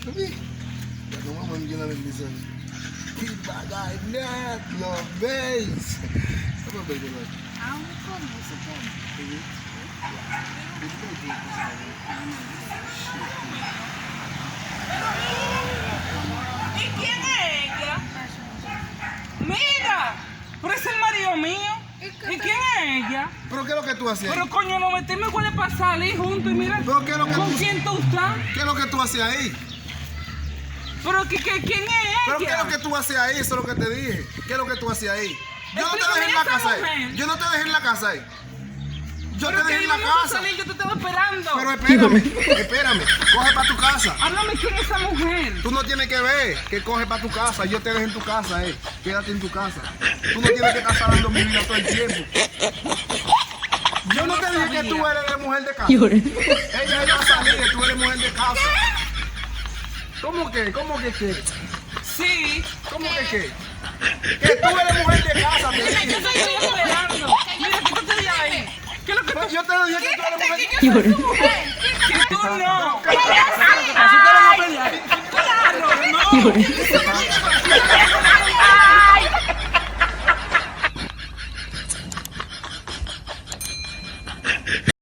No vamos a llenar el piso. Bagayat, lo veis. Vamos a ver. Aún como se puede. ¿Y quién es ella? Mira, pero es el marido mío. ¿Y quién es ella? ¿Pero qué es lo que tú hacías ahí? Pero coño, no me huele para salir juntos y mira ¿Pero qué es lo que con tú- quién tú estás. ¿Qué es lo que tú hacías ahí? Pero ¿quién es ella? ¿Pero qué es lo que tú hacías ahí? Eso es lo que te dije. ¿Qué es lo que tú hacías ahí? Yo no te Explícame dejé en la esa casa ahí. mujer. Yo no te dejé en la casa ahí. Yo Pero te dejé que en la íbamos a casa. salir, yo te estaba esperando. Pero espérame. Coge para tu casa. Háblame quién es esa mujer. Tú no tienes que ver que coge para tu casa. Yo te dejé en tu casa, Quédate en tu casa. Tú no tienes que estar salando mi vida todo el tiempo. Yo no te dije que tú eres la mujer de casa. Ella iba a salir, tú eres mujer de casa. ¿Cómo que? ¿Cómo que qué? Sí. ¿Cómo que qué? Que tú eres mujer de casa, te Yo dije. te estoy esperando. Mira, quítate de ahí. ¿Qué es lo que tú... Yo te dije que tú eres mujer de casa. Que tú no. Así te van a pelear. Claro, no.